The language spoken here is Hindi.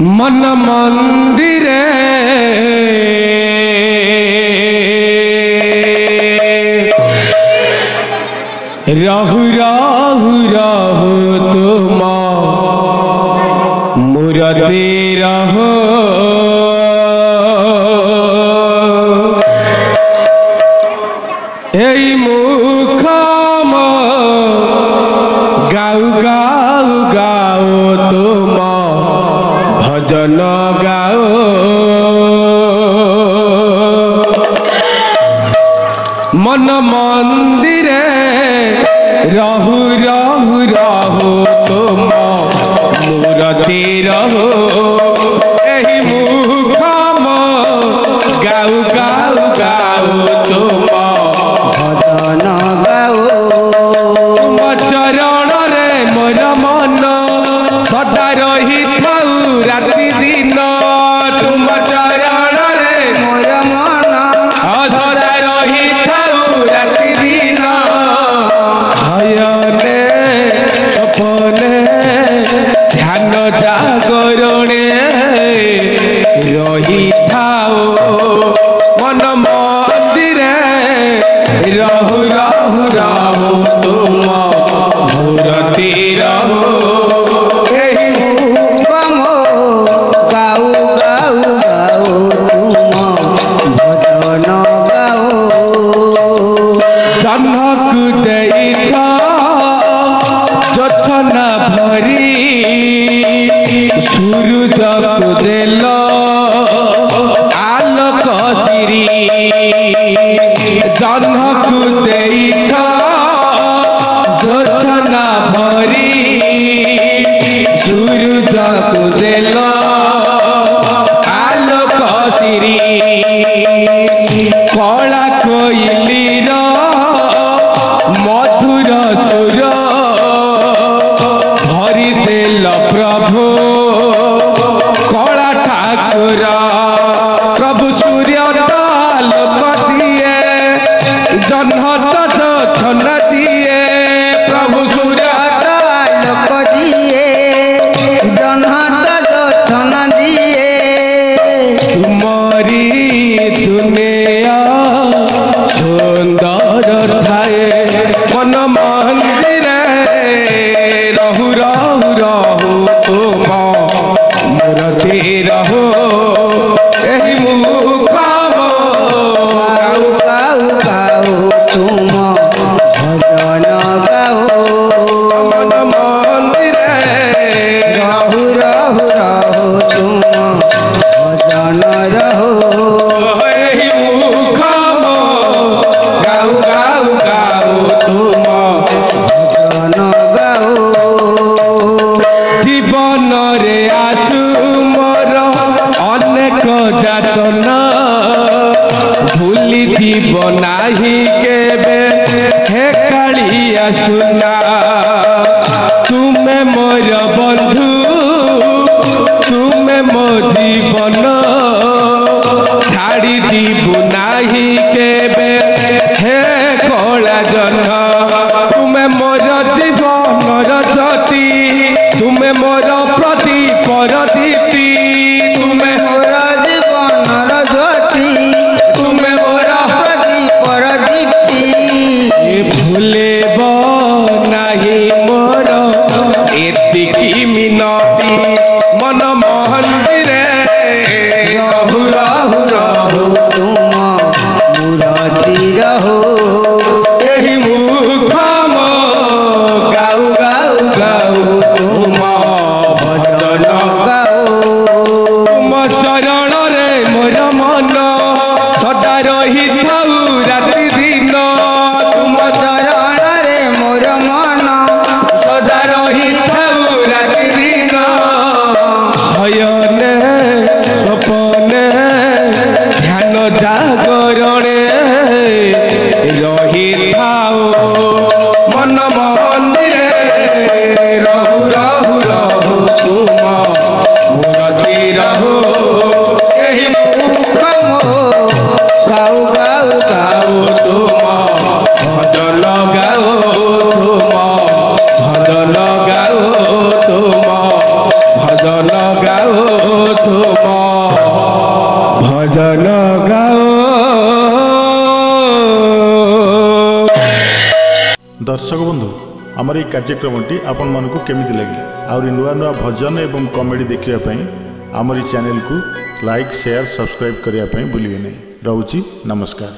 मन मंदिर रहु रहु रहु तुम मूर्ति रहो एई मुखम गाऊ गाऊ गाओ तुम भजन गाओ मन मंदिर रहु रहु रहु तुम मूर्ति रहो एही मुखम गाऊ गाऊ गाओ तुम भजन गाओ तुम चरण रे मोर मन सदा रही थाऊ राति दिन तुम चरण रे मोर मन सदा रही थाऊ राति दिन हयने सपने ध्यान जागरणे रही थाओ मन मंदिरे रहु रहु रहु तुम मूर्ति रहो एही मुखम गाऊ गाऊ गाओ तुम भजन गाओ जन्मक देइछ जोछना भरी सूरजक देल आलोक सिरी जन्मक देइछ जोछना भरी सूरजक देल आलोक सिरी कला कोइलीर मधुर सुर भरी देल प्रभु कला ठाकुर प्रभु सूर्य आलोक दिए जन्म दर्शन दिए प्रभु सूर्य आलोक दिए जन्म दर्शन दिए तुमरी दुनिया सुंदर थाए मन मंदिर रहु रहु रहु तुम मूर्ति रहो एही मुखम गाऊ गाऊ गाओ तुम भजन गाओ मन मंदिर रहु रहु रहु तुम भजन रहो एही मुखम गाऊ गाऊ गाऊ तुम भजन गाओ जीवन रे आसु मोर अनेक जातना भूली जीव नाही केबे हे कालिया सुना तुमे मोर बंधु तुमे मो जीवन छाड़ी जीवु नाही केबे हे कला जन तुमे मोर जीवन रजती तुमे मोर प्रदीप दीप्ति तुमे मोर जीवन ज्योति तुमे मोर प्रदीप दीप्ति भूलेब नाही मोर एतिकी मिनती मन मंदिरे रहु रहु रहु तुम मूर्ति रहो एही मुखम गाऊ गाऊ गाऊ तुम भजन गाओ तुम चरण रे मोर मन सदा रही थाऊ राति दिन तुम चरण रे मोर मन सदा रही थाऊ राति दिन हयने सपने ध्यान जागरणे रही थाओ मन मंदिरे रहु रहु रहु तुम मूर्ति रहो एही गाऊ गाऊ गाओ दर्शक बंधु आमर ये कार्यक्रमटी आपण मानक केमिति लगे आहरी नुआ नुआ भजन एवं कॉमेडी देखिया आमर चैनल को लाइक शेयर सब्सक्राइब करने भूलिए नहीं। रोची नमस्कार।